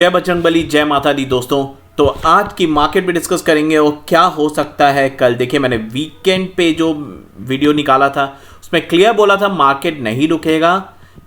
जय बजरंगबली, जय माता दी दोस्तों। तो आज की मार्केट पे डिस्कस करेंगे और क्या हो सकता है कल। देखिए, मैंने वीकेंड पे जो वीडियो निकाला था उसमें क्लियर बोला था मार्केट नहीं रुकेगा,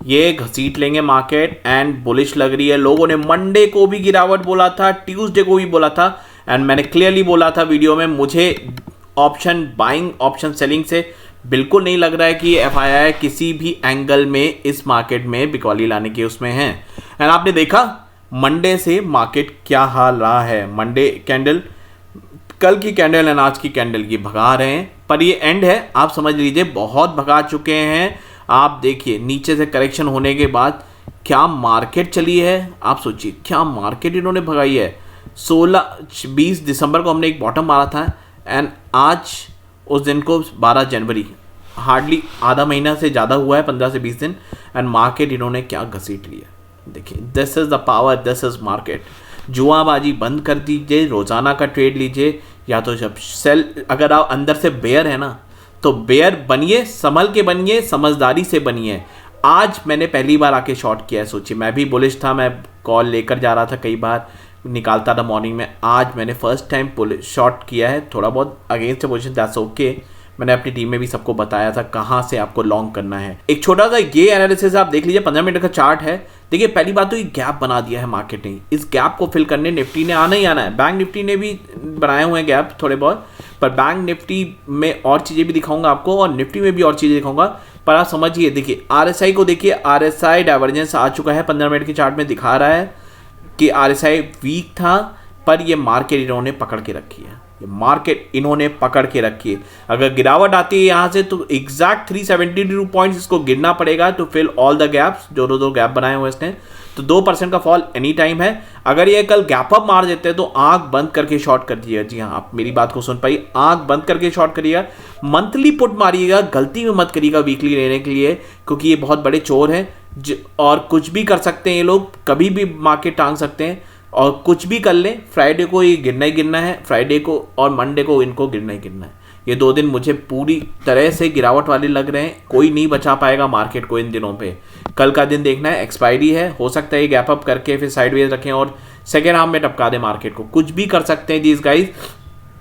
ये घसीट लेंगे मार्केट एंड बुलिश लग रही है। लोगों ने मंडे को भी गिरावट बोला था, ट्यूसडे को भी बोला था एंड मैंने क्लियरली बोला था वीडियो में, मुझे ऑप्शन बाइंग ऑप्शन सेलिंग से बिल्कुल नहीं लग रहा है कि एफआईआई किसी भी एंगल में इस मार्केट में बिकवाली लाने के उसमें है। एंड आपने देखा मंडे से मार्केट क्या हाल रहा है। मंडे कैंडल, कल की कैंडल एंड आज की कैंडल ये भगा रहे हैं, पर ये एंड है, आप समझ लीजिए बहुत भगा चुके हैं। आप देखिए नीचे से करेक्शन होने के बाद क्या मार्केट चली है, आप सोचिए क्या मार्केट इन्होंने भगाई है। 20 दिसंबर को हमने एक बॉटम मारा था एंड आज उस दिन को 12 जनवरी, हार्डली आधा महीना से ज़्यादा हुआ है, 15 से 20 दिन, एंड मार्केट इन्होंने क्या घसीट लिया। देखिए, this is the power, this is market. जुआबाजी बंद कर दीजिए, रोज़ाना का ट्रेड लीजिए, या तो जब सेल, अगर आप अंदर से बेयर है ना तो बेयर बनिए, संभल के बनिए, समझदारी से बनिए। आज मैंने पहली बार आके शॉर्ट किया है। सोचिए, मैं भी बुलिश था, मैं कॉल लेकर जा रहा था, कई बार निकालता था मॉर्निंग में। आज मैंने फर्स्ट टाइम शॉर्ट किया है, थोड़ा बहुत अगेंस्ट पोजीशन, दैट्स ओके। मैंने अपनी टीम में भी सबको बताया था कहाँ से आपको लॉन्ग करना है। एक छोटा सा ये एनालिसिस आप देख लीजिए, 15 मिनट का चार्ट है। देखिए, पहली बात तो ये गैप बना दिया है मार्केट ने, इस गैप को फिल करने निफ्टी ने आना ही आना है। बैंक निफ्टी ने भी बनाए हुए हैं गैप थोड़े बहुत, पर बैंक निफ्टी में और चीज़ें भी दिखाऊंगा आपको और निफ्टी में भी और चीज़ें दिखाऊंगा। पर आप समझिए, देखिए आरएसआई को देखिए, आरएसआई डाइवर्जेंस आ चुका है, 15 मिनट के चार्ट में दिखा रहा है कि आरएसआई वीक था, पर ये मार्केट इन्होंने पकड़ के रखी है, ये मार्केट इन्होंने पकड़ के रखी है। अगर गिरावट आती है यहाँ से तो एग्जैक्ट 372 पॉइंट्स इसको गिरना पड़ेगा to fill all the gaps, जो दो गैप बनाए हुए इसने। तो 2% का फॉल एनी टाइम है। अगर ये कल गैप अप मार देते हैं तो आंख बंद करके शॉर्ट कर दीजिएगा। जी हाँ, आप मेरी बात को सुन पाई, आंख बंद करके शॉर्ट करिएगा। मंथली पुट मारिएगा, गलती में मत करिएगा वीकली लेने के लिए, क्योंकि ये बहुत बड़े चोर हैं और कुछ भी कर सकते हैं ये लोग, कभी भी मार्केट टांग सकते हैं और कुछ भी कर लें। फ्राइडे को ये गिरना ही गिरना है, फ्राइडे को और मंडे को इनको गिरना ही गिरना है। ये 2 दिन मुझे पूरी तरह से गिरावट वाले लग रहे हैं, कोई नहीं बचा पाएगा मार्केट को इन दिनों पे। कल का दिन देखना है, एक्सपायरी है, हो सकता है ये गैप अप करके फिर साइडवेज रखें और सेकेंड हाफ में टपका दे मार्केट को। कुछ भी कर सकते हैं these guys.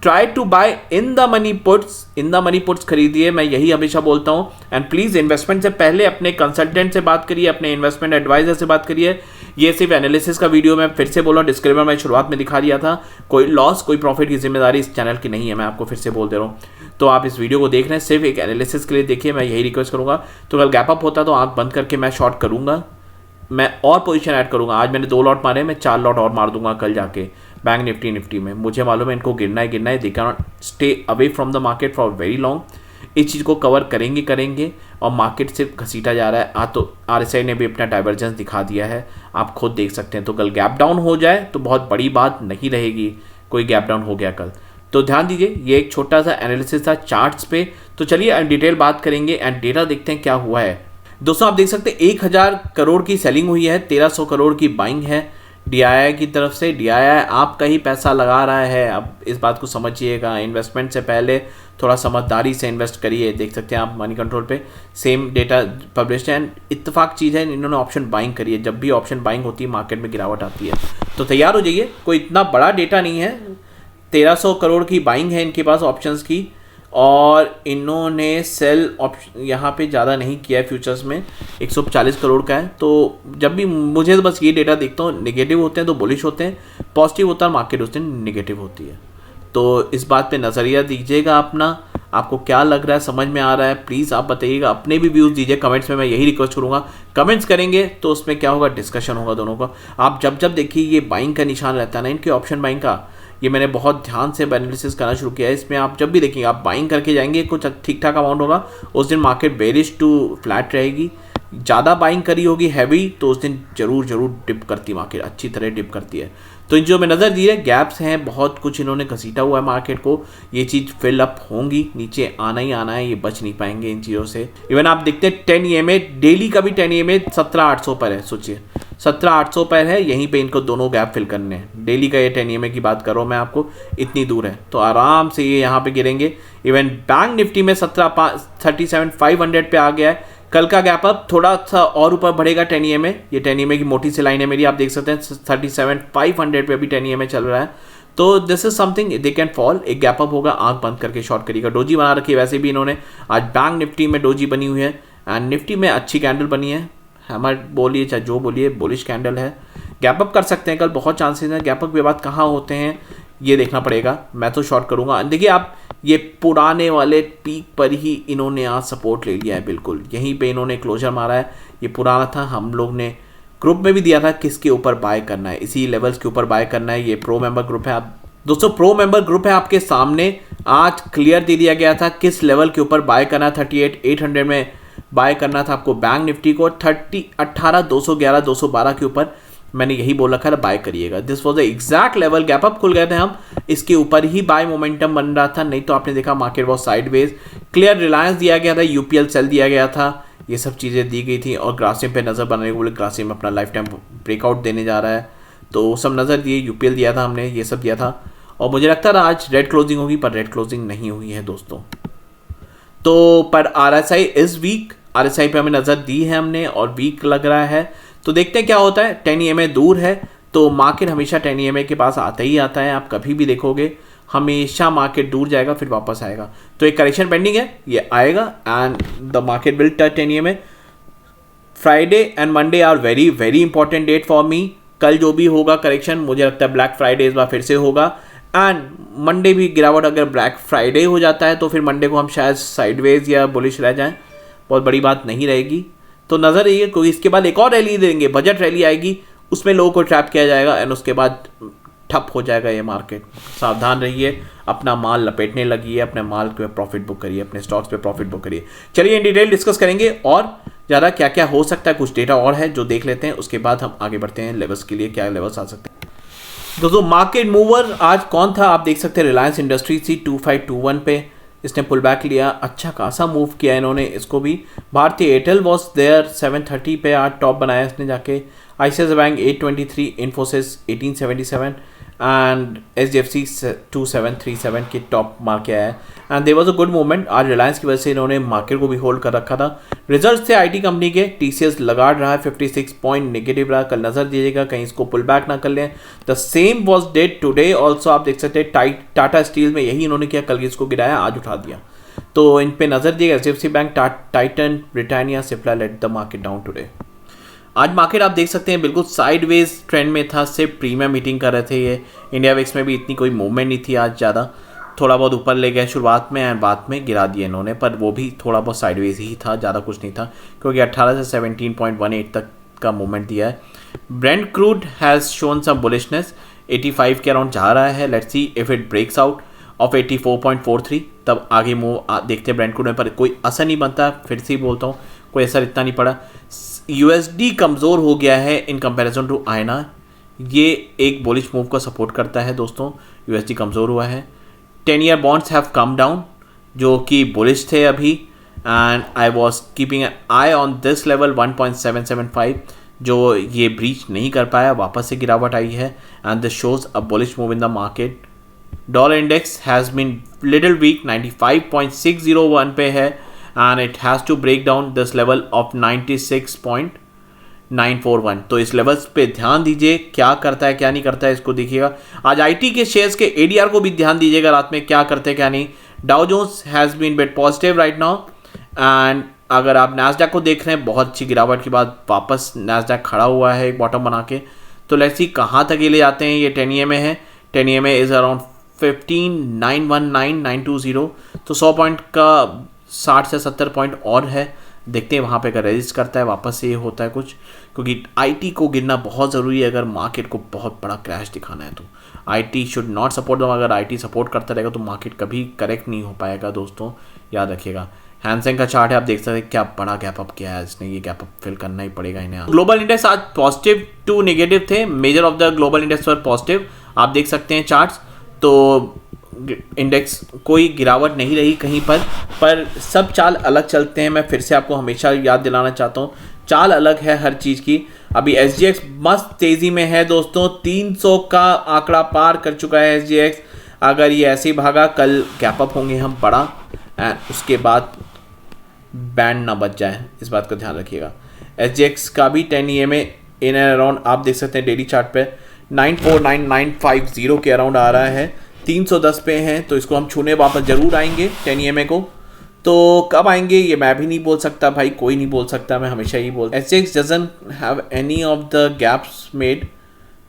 Try to buy in the money puts, in the money puts खरीदिए, मैं यही हमेशा बोलता हूँ। एंड प्लीज़ इन्वेस्टमेंट से पहले अपने कंसल्टेंट से बात करिए, अपने इन्वेस्टमेंट एडवाइजर से बात करिए। ये सिर्फ एनालिसिस का वीडियो, मैं फिर से बोल रहा हूँ, डिस्क्लेमर मैं शुरुआत में दिखा दिया था, कोई लॉस कोई प्रॉफिट की जिम्मेदारी इस चैनल की नहीं है, मैं आपको फिर से बोल दे रहा हूँ। तो आप इस वीडियो को देख रहे हैं सिर्फ एक एनालिसिस के लिए देखिए, मैं यही रिक्वेस्ट करूँगा। तो कल गैप अप होता तो आंख बंद करके मैं शॉर्ट करूँगा, मैं और पोजीशन ऐड करूँगा। आज मैंने 2 लॉट मारे, मैं 4 लॉट और मार दूंगा कल जाके बैंक निफ्टी में। मुझे मालूम है इनको गिरना ही गिरना है, they can not stay away from the market for very long. इस चीज़ को कवर करेंगे और मार्केट से घसीटा जा रहा है। आज तो आरएसआई ने भी अपना डाइवर्जेंस दिखा दिया है, आप खुद देख सकते हैं। तो कल गैप डाउन हो जाए तो बहुत बड़ी बात नहीं रहेगी, कोई गैप डाउन हो गया कल तो ध्यान दीजिए। ये एक छोटा सा एनालिसिस था चार्ट्स पे। तो चलिए डिटेल बात करेंगे एंड डेटा देखते हैं क्या हुआ है। दोस्तों, आप देख सकते हैं 1000 करोड़ की सेलिंग हुई है, 1300 करोड़ की बाइंग है डीआईआई की तरफ से। डीआईआई आपका ही पैसा लगा रहा है, अब इस बात को समझिएगा। इन्वेस्टमेंट से पहले थोड़ा समझदारी से इन्वेस्ट करिए। देख सकते हैं आप मनी कंट्रोल पे सेम डेटा पब्लिश्ड है। इत्तेफाक चीज़ है, इन्होंने ऑप्शन बाइंग करी है। जब भी ऑप्शन बाइंग होती है मार्केट में गिरावट आती है, तो तैयार हो जाइए। कोई इतना बड़ा डेटा नहीं है, 1300 करोड़ की बाइंग है इनके पास ऑप्शंस की, और इन्होंने सेल ऑप्शन यहाँ पे ज़्यादा नहीं किया है फ्यूचर्स में, 140 करोड़ का है। तो जब भी मुझे तो बस ये डेटा देखता हूँ, नेगेटिव होते हैं तो बुलिश होते हैं, पॉजिटिव होता है मार्केट उस दिन नेगेटिव होती है। तो इस बात पे नज़रिया दीजिएगा अपना, आपको क्या लग रहा है, समझ में आ रहा है, प्लीज़ आप बताइएगा, अपने भी व्यूज़ दीजिए कमेंट्स में, मैं यही रिक्वेस्ट करूँगा। कमेंट्स करेंगे तो उसमें क्या होगा, डिस्कशन होगा दोनों का। आप जब देखिए ये बाइंग का निशान रहता है ना इनके ऑप्शन बाइंग का, ये मैंने बहुत ध्यान से एनालिसिस करना शुरू किया है। इसमें आप जब भी देखेंगे, आप बाइंग करके जाएंगे, कुछ ठीक ठाक अमाउंट होगा, उस दिन मार्केट बेरिश टू फ्लैट रहेगी। ज़्यादा बाइंग करी होगी हैवी तो उस दिन जरूर डिप करती है मार्केट, अच्छी तरह डिप करती है। तो इन जो में नज़र दी है, गैप्स हैं, बहुत कुछ इन्होंने घसीटा हुआ है मार्केट को, ये चीज़ फिल अप होंगी, नीचे आना ही आना है, ये बच नहीं पाएंगे इन चीज़ों से। इवन आप देखते हैं 10 EMA डेली का भी 10 EMA 17,800 पर है। सोचिए 17,800 पर है, यहीं पे इनको दोनों गैप फिल करने हैं। डेली का ये 10 EMA की बात कर रहा हूँ मैं आपको, इतनी दूर है तो आराम से ये यहाँ पे गिरेंगे। इवन बैंक निफ्टी में 37,500 पे आ गया है, कल का गैप अप थोड़ा सा और ऊपर बढ़ेगा 10 EMA। ये 10 EMA की मोटी सी लाइन है मेरी, आप देख सकते हैं 37,500 पे अभी 10 EMA चल रहा है। तो this is something they can fall, एक गैप अप होगा, आंख बंद करके शॉर्ट करिएगा। डोजी बना रखी है वैसे भी इन्होंने, आज बैंक निफ्टी में डोजी बनी हुई है एंड निफ्टी में अच्छी कैंडल बनी है, हमारे बोलिए चाहे जो बोलिए बुलिश कैंडल है। गैप अप कर सकते हैं कल, बहुत चांसेस हैं। गैप अप के बाद कहाँ होते हैं ये देखना पड़ेगा, मैं तो शॉर्ट करूंगा। देखिए आप, ये पुराने वाले पीक पर ही इन्होंने आज सपोर्ट ले लिया है, बिल्कुल यहीं पे इन्होंने क्लोजर मारा है। ये पुराना था, हम लोग ने ग्रुप में भी दिया था किसके ऊपर बाय करना है, इसी लेवल्स के ऊपर बाय करना है। ये प्रो मेंबर ग्रुप है, आप दोस्तों प्रो मेंबर ग्रुप है आपके सामने, आज क्लियर दे दिया गया था किस लेवल के ऊपर बाय करना। 38,800 में बाय करना था आपको बैंक निफ्टी को, 18,211 212 के ऊपर मैंने यही बोल रखा था बाय करिएगा। This was the exact level, gap up खुल गए थे हम, इसके ऊपर ही बाय मोमेंटम बन रहा था, नहीं तो आपने देखा market was sideways. Clear Reliance दिया गया था, यूपीएल सेल दिया गया था, ये सब चीज़ें दी गई थी। और ग्रासिम पे नज़र बनाने को बोले, ग्रासिम अपना लाइफ टाइम ब्रेकआउट देने जा रहा है, तो सब नज़र दिए। यूपीएल दिया था हमने, ये सब दिया था, और मुझे लगता था आज रेड क्लोजिंग होगी, पर रेड क्लोजिंग नहीं हुई है दोस्तों। तो पर RSI इज वीक, RSI पे हमें नज़र दी है हमने और वीक लग रहा है, तो देखते हैं क्या होता है। 10 EMA दूर है, तो मार्केट हमेशा 10 EMA के पास आता ही आता है, आप कभी भी देखोगे हमेशा मार्केट दूर जाएगा फिर वापस आएगा। तो एक करेक्शन पेंडिंग है, ये आएगा and the market will touch 10 EMA। Friday and Monday are very very important date for me. कल जो भी होगा करेक्शन, मुझे लगता है ब्लैक फ्राइडे इस बार फिर से होगा, एंड मंडे भी गिरावट अगर ब्लैक फ्राइडे हो जाता है तो फिर मंडे को हम शायद साइडवेज या बुलिश रह जाएं, बहुत बड़ी बात नहीं रहेगी। तो नज़र रहिए, कोई इसके बाद एक और रैली देंगे, बजट रैली आएगी, उसमें लोगों को ट्रैप किया जाएगा एंड उसके बाद ठप हो जाएगा ये मार्केट। सावधान रहिए, अपना माल लपेटने लगिए, अपने माल पे प्रॉफिट बुक करिए, अपने स्टॉक्स पे प्रॉफिट बुक करिए। चलिए इन डिटेल डिस्कस करेंगे और ज़्यादा क्या क्या हो सकता है, कुछ डेटा और है जो देख लेते हैं, उसके बाद हम आगे बढ़ते हैं लेवल्स के लिए, क्या लेवल्स आ सकते हैं। दोस्तों मार्केट मूवर आज कौन था, आप देख सकते हैं रिलायंस इंडस्ट्रीज थी 2521 पे, इसने पुल बैक लिया, अच्छा खासा मूव किया इन्होंने इसको भी। भारतीय एयरटेल वॉज देयर 730 पे आज टॉप बनाया इसने जाके। ICICI bank 823, Infosys 1877 and SDFC 2737 के टॉप मार के आया है and there was a good movement. आज रिलायंस की वजह से इन्होंने मार्केट को भी होल्ड कर रखा था। रिजल्ट्स थे IT कंपनी के, TCS लगा रहा है 56 पॉइंट नेगेटिव रहा, कल नजर दीजिएगा कहीं इसको पुल बैक ना कर लें। The same was dead today also, आप देख सकते हैं टाटा स्टील में यही इन्होंने किया, कल इसको गिराया आज उठा दिया, तो इन पे नजर दिएगा। SFC bank, Titan, Britannia, Cipla let the market down today. आज मार्केट आप देख सकते हैं बिल्कुल साइडवेज ट्रेंड में था, सिर्फ प्रीमियम मीटिंग कर रहे थे ये। इंडिया विक्स में भी इतनी कोई मूवमेंट नहीं थी आज ज़्यादा, थोड़ा बहुत ऊपर ले गए शुरुआत में एंड बाद में गिरा दिए इन्होंने, पर वो भी थोड़ा बहुत साइडवेज ही था, ज़्यादा कुछ नहीं था, क्योंकि 18 से 17.18 तक का मूवमेंट दिया है। Brent crude has shown some bullishness, 85 के अराउंड जा रहा है, let's see if it breaks out of 84.43 तब आगे मूव देखते हैं ब्रेंट क्रूड में, पर कोई असर नहीं बनता, फिर से ही बोलता हूँ कोई असर इतना नहीं पड़ा। USD कमज़ोर हो गया है इन कंपैरिजन टू INR, ये एक बुलिश मूव का सपोर्ट करता है दोस्तों, USD कमज़ोर हुआ है। 10 year bonds have come down, जो कि बुलिश थे अभी, and I was keeping an I on this level 1.775, जो ये ब्रीच नहीं कर पाया, वापस से गिरावट आई है and this shows a bullish move in the market. Dollar index has been little weak, 95.601 पे है and it has to break down this level of 96.941, तो इस लेवल्स पे ध्यान दीजिए, क्या करता है क्या नहीं करता है इसको देखिएगा। आज IT के शेयर्स के ADR को भी ध्यान दीजिएगा, रात में क्या करते हैं क्या नहीं। Dow Jones has been bit positive right now and अगर आप नैस्डैक को देख रहे हैं, बहुत अच्छी गिरावट के बाद वापस नैस्डैक खड़ा हुआ है एक बॉटम बना के, तो लेट्स सी कहाँ तक ये ले जाते हैं। ये 10 EMA है, 10 EMA इज़ अराउंड 15,919,920, तो 100 पॉइंट का 60 से 70 पॉइंट और है, देखते हैं वहाँ पे अगर रेजिस्ट करता है वापस से ये होता है कुछ, क्योंकि IT को गिरना बहुत ज़रूरी है अगर मार्केट को बहुत बड़ा क्रैश दिखाना है। तो IT शुड नॉट सपोर्ट दम, अगर IT सपोर्ट करता रहेगा तो मार्केट कभी करेक्ट नहीं हो पाएगा दोस्तों, याद रखिएगा। हैंसेंग का चार्ट है, आप देख सकते हैं क्या बड़ा गैप अप किया है इसने, ये गैप अप फिल करना ही पड़ेगा इन्हें। ग्लोबल इंडेक्स आज पॉजिटिव टू नेगेटिव थे, measure of the global index पर पॉजिटिव, आप देख सकते हैं चार्ट्स, तो इंडेक्स कोई गिरावट नहीं रही कहीं पर सब चाल अलग चलते हैं। मैं फिर से आपको हमेशा याद दिलाना चाहता हूँ, चाल अलग है हर चीज़ की। अभी SGX मस्त तेज़ी में है दोस्तों, 300 का आंकड़ा पार कर चुका है SGX, अगर ये ऐसे ही भागा कल गैप अप होंगे हम बड़ा एंड उसके बाद बैंड ना बच जाए, इस बात का ध्यान रखिएगा। SGX का भी 10 EMA इन एंड अराउंड आप देख सकते हैं डेली चार्ट पे 949950 के अराउंड आ रहा है, 310 पे हैं, तो इसको हम छूने वापस ज़रूर आएंगे 10 EMA को। तो कब आएंगे ये मैं भी नहीं बोल सकता भाई, कोई नहीं बोल सकता, मैं हमेशा ही बोल। SGX doesn't have any of the gaps made,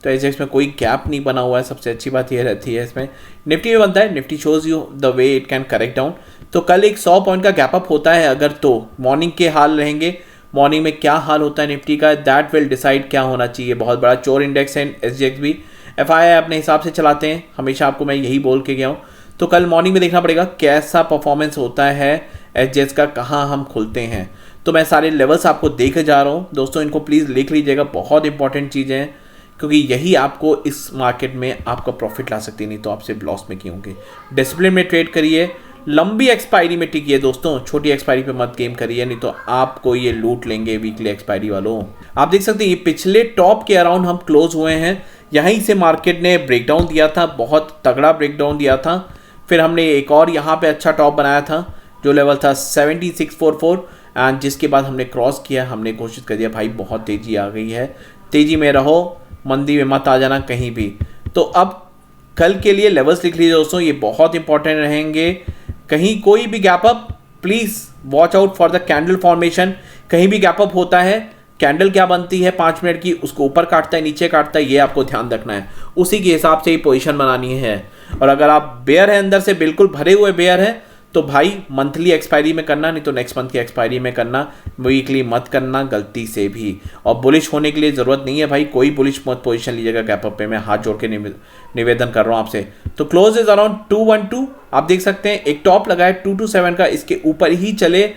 तो SGX में कोई गैप नहीं बना हुआ है, सबसे अच्छी बात ये रहती है। इसमें निफ्टी में बनता है, Nifty shows you the way it can correct down. तो कल एक 100 पॉइंट का गैप अप होता है अगर, तो मॉर्निंग के हाल रहेंगे, मॉर्निंग में क्या हाल होता है निफ्टी का, दैट विल डिसाइड क्या होना चाहिए। बहुत बड़ा चोर इंडेक्स है SGX भी, FI अपने हिसाब से चलाते हैं, हमेशा आपको मैं यही बोल के गया हूँ। तो कल मॉर्निंग में देखना पड़ेगा कैसा परफॉर्मेंस होता है SGX का, कहाँ हम खुलते हैं। तो मैं सारे लेवल्स आपको देखे जा रहा हूँ दोस्तों, इनको प्लीज़ लिख लीजिएगा, बहुत इंपॉर्टेंट चीज़ें हैं, क्योंकि यही आपको इस मार्केट में आपका प्रॉफिट ला सकती है, नहीं तो आप सिर्फ लॉस में किए होंगे। डिसिप्लिन में ट्रेड करिए, लंबी एक्सपायरी में टिकिए दोस्तों, छोटी एक्सपायरी पे मत गेम करिए, नहीं तो आपको ये लूट लेंगे वीकली एक्सपायरी वालों। आप देख सकते हैं ये पिछले टॉप के अराउंड हम क्लोज हुए हैं, यहीं से मार्केट ने ब्रेकडाउन दिया था, बहुत तगड़ा ब्रेकडाउन दिया था। फिर हमने एक और यहाँ पे अच्छा टॉप बनाया था, जो लेवल था 7644, एंड जिसके बाद हमने क्रॉस किया, हमने कोशिश कर दिया भाई बहुत तेज़ी आ गई है, तेज़ी में रहो, मंदी में मत आ जाना कहीं भी। तो अब कल के लिए लेवल्स लिख लीजिए दोस्तों, ये बहुत इंपॉर्टेंट रहेंगे। कहीं कोई भी gap up, please watch out for the candle formation. कहीं भी गैप अप होता है, कैंडल क्या बनती है 5 मिनट की, उसको ऊपर काटता है नीचे काटता है, ये आपको ध्यान रखना है, उसी के हिसाब से ही पोजीशन बनानी है। और अगर आप बेयर है, अंदर से बिल्कुल भरे हुए बेयर है, तो भाई मंथली एक्सपायरी में करना, नहीं तो नेक्स्ट मंथ की एक्सपायरी में करना, वीकली मत करना गलती से भी। और बुलिश होने के लिए ज़रूरत नहीं है भाई, कोई बुलिश मत पोजीशन लीजिएगा गैप अप पे, मैं हाथ जोड़ के निवेदन कर रहा हूँ आपसे। तो क्लोज इज अराउंड 212, आप देख सकते हैं एक टॉप लगा है 227 का, इसके ऊपर ही चले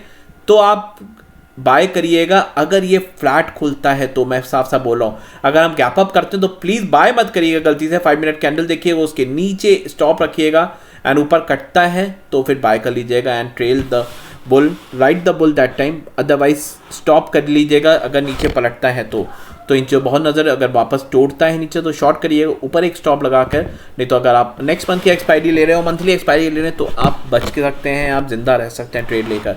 तो आप बाय करिएगा। अगर ये फ्लैट खुलता है तो मैं साफ साफ बोल रहा हूँ, अगर हम गैप अप करते हैं तो प्लीज़ बाय मत करिएगा गलती से। 5 मिनट कैंडल देखिएगा, उसके नीचे स्टॉप रखिएगा, एंड ऊपर कटता है तो फिर बाय कर लीजिएगा and trail the bull, right the bull that time. Otherwise stop कर लीजिएगा अगर नीचे पलटता है तो नीचे बहुत नज़र, अगर वापस तोड़ता है नीचे तो शॉर्ट करिएगा, ऊपर एक स्टॉप लगा कर। नहीं तो अगर आप नेक्स्ट मंथ की एक्सपायरी ले रहे हो, मंथली एक्सपायरी ले रहे हैं, तो आप बच के सकते हैं, आप जिंदा रह सकते हैं ट्रेड लेकर।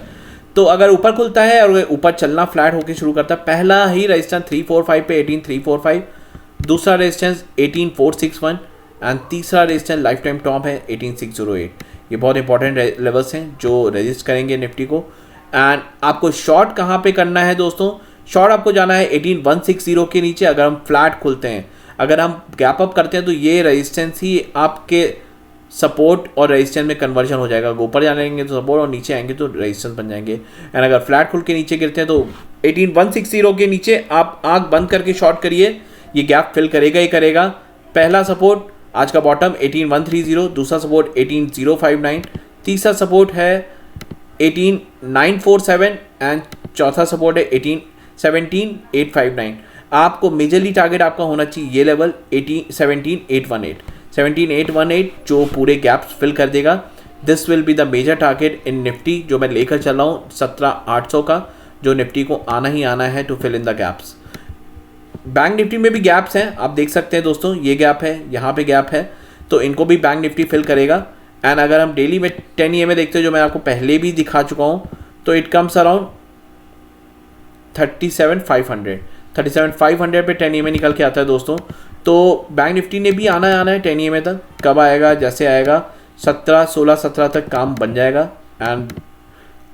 तो अगर ऊपर खुलता है और ऊपर चलना फ्लैट होकर शुरू करता है, पहला ही रेजिस्टेंस 345 पे 18345, दूसरा रेजिस्टेंस 18461 एंड तीसरा रेजिस्टेंस लाइफ टाइम टॉप है 18608। ये बहुत इंपॉर्टेंट लेवल्स हैं जो रेजिस्ट करेंगे निफ्टी को। एंड आपको शॉर्ट कहाँ पे करना है दोस्तों, शॉर्ट आपको जाना है 18160 के नीचे। अगर हम फ्लैट खुलते हैं, अगर हम गैप अप करते हैं, तो ये रेजिस्टेंस ही आपके सपोर्ट और रेजिस्टेंस में कन्वर्जन हो जाएगा। ऊपर जाएंगे तो सपोर्ट और नीचे आएंगे तो रेजिस्टेंस बन जाएंगे। एंड अगर फ्लैट खुल के नीचे गिरते हैं तो 18160 के नीचे आप आंख बंद करके शॉर्ट करिए, ये गैप फिल करेगा ही करेगा। पहला सपोर्ट आज का बॉटम 18130, दूसरा सपोर्ट 18059, तीसरा सपोर्ट है 18947 एंड चौथा सपोर्ट है 1717859। आपको मेजरली टारगेट आपका होना चाहिए ये लेवल 17818 जो पूरे गैप्स फिल कर देगा। This will be the major target in Nifty, जो मैं लेकर चल रहा हूँ 17800 का, जो निफ्टी को आना ही आना है to fill in the gaps. Bank Nifty में भी गैप्स हैं, आप देख सकते हैं दोस्तों, ये गैप है, यहाँ पे गैप है, तो इनको भी बैंक निफ्टी फिल करेगा। एंड अगर हम डेली में 10 EMA देखते हैं, जो मैं आपको पहले भी दिखा चुका हूँ, तो इट कम्स अराउंड 37500 पे 10 EMA निकल के आता है दोस्तों। तो बैंक निफ्टी ने भी आना है 10 EMA तक, कब आएगा, जैसे आएगा 16 तक काम बन जाएगा and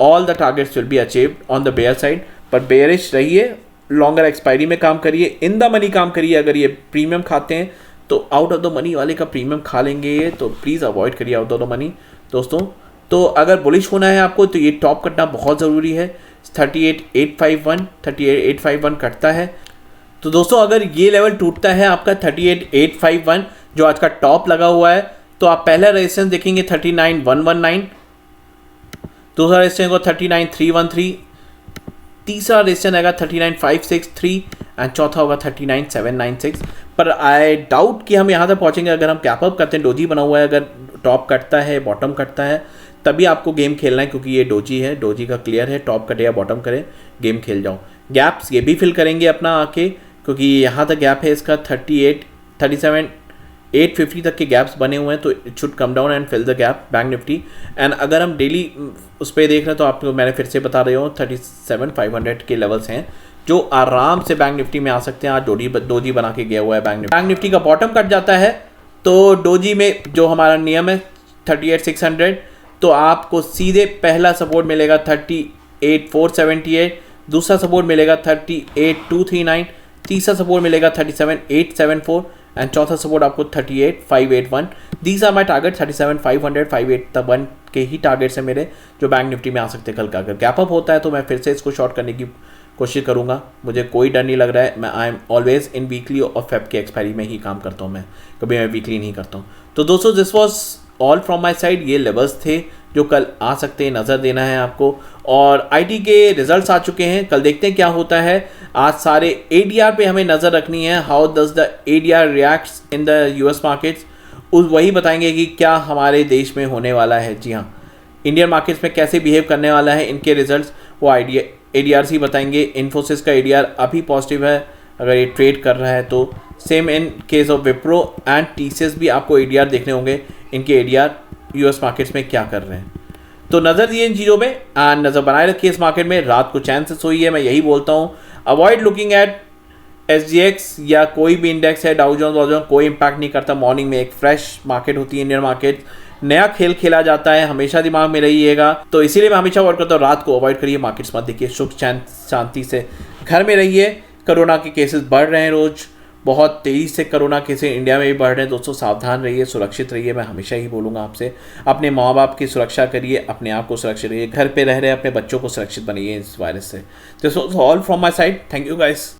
all the targets will be achieved on the bear side. पर बेयरिश रहिए, लॉन्गर एक्सपायरी में काम करिए, इन द मनी काम करिए। अगर ये प्रीमियम खाते हैं तो आउट ऑफ द मनी वाले का प्रीमियम खा लेंगे ये, तो प्लीज़ अवॉइड करिए आउट ऑफ द मनी दोस्तों। तो अगर बुलिश होना है आपको तो ये टॉप कटना बहुत ज़रूरी है, 38851 कटता है। तो दोस्तों अगर ये लेवल टूटता है आपका 38851 जो आज का टॉप लगा हुआ है, तो आप पहला रेजिस्टेंस देखेंगे 39119, दूसरा रेजिस्टेंस को 39313, तीसरा रेजिस्टेंस आएगा 39563 एंड चौथा होगा 39796। पर आई डाउट कि हम यहाँ तक पहुँचेंगे। अगर हम कैप अप करते हैं, डोजी बना हुआ है, अगर टॉप कटता है बॉटम कटता है, तभी आपको गेम खेलना है, क्योंकि ये डोजी है, डोजी का क्लियर है, टॉप कटे या बॉटम करे गेम खेल जाओ। गैप्स ये भी फिल करेंगे अपना आके, क्योंकि यहाँ तक गैप है इसका 37 850 तक के गैप्स बने हुए हैं, तो it should come down and fill the gap bank Nifty. And अगर हम डेली उस पर देख रहे हैं तो आपको मैंने फिर से बता रही हूँ 37,500 के लेवल्स हैं जो आराम से बैंक निफ्टी में आ सकते हैं। आज डोजी बना के गया हुआ है बैंक निफ्टी का बॉटम कट जाता है तो डोजी में जो हमारा नियम है 38,600, तो आपको सीधे पहला सपोर्ट मिलेगा 38,478, दूसरा सपोर्ट मिलेगा 38,239, तीसरा सपोर्ट मिलेगा 37,874 एंड चौथा सपोर्ट आपको 38,581। These are my target. 37,500 581 के ही टारगेट्स हैं मेरे जो बैंक निफ्टी में आ सकते हैं कल का। अगर गैप अप होता है तो मैं फिर से इसको शॉर्ट करने की कोशिश करूंगा, मुझे कोई डर नहीं लग रहा है। मैं I am always in weekly और फेब के एक्सपायरी में ही काम करता हूँ, मैं कभी मैं वीकली नहीं करता हूँ। तो दोस्तों this was all from my side. ये लेवल्स थे जो कल आ सकते हैं, नज़र देना है आपको। और आईटी के रिजल्ट्स आ चुके हैं, कल देखते हैं क्या होता है। आज सारे एडीआर पे हमें नज़र रखनी है, how does the ADR reacts in the US markets, वही बताएंगे कि क्या हमारे देश में होने वाला है। जी हाँ, इंडियन मार्केट्स में कैसे बिहेव करने वाला है, इनके रिजल्ट्स वो एडीआर ही बताएंगे। इन्फोसिस का एडीआर अभी पॉजिटिव है अगर ये ट्रेड कर रहा है तो। Same in case of Wipro and TCS भी आपको एडीआर देखने होंगे, इनके एडीआर यूएस मार्केट्स में क्या कर रहे हैं। तो नज़र दिए इन चीज़ों में एंड नज़र बनाए रखिए इस मार्केट में। रात को चैन से सोइए, मैं यही बोलता हूँ। अवॉइड लुकिंग एट एसजीएक्स या कोई भी इंडेक्स है, डाउ जोन्स कोई इंपैक्ट नहीं करता। मॉर्निंग में एक फ्रेश मार्केट होती है इंडियन मार्केट, नया खेल खेला जाता है, हमेशा दिमाग में रहिएगा। तो इसीलिए मैं हमेशा अवॉइड करता हूँ, रात को अवॉइड करिए, मार्केट्स मत देखिए, सुख चैन शांति से घर में रहिए। कोरोना के केसेस बढ़ रहे हैं रोज़, बहुत तेज़ी से कोरोना केसेस इंडिया में भी बढ़ रहे हैं। दोस्तों सावधान रहिए, सुरक्षित रहिए, मैं हमेशा ही बोलूँगा आपसे। अपने माँ बाप की सुरक्षा करिए, अपने आप को सुरक्षित रहिए, घर पे रह रहे अपने बच्चों को सुरक्षित बनाइए इस वायरस से। This was all from my side, thank you guys.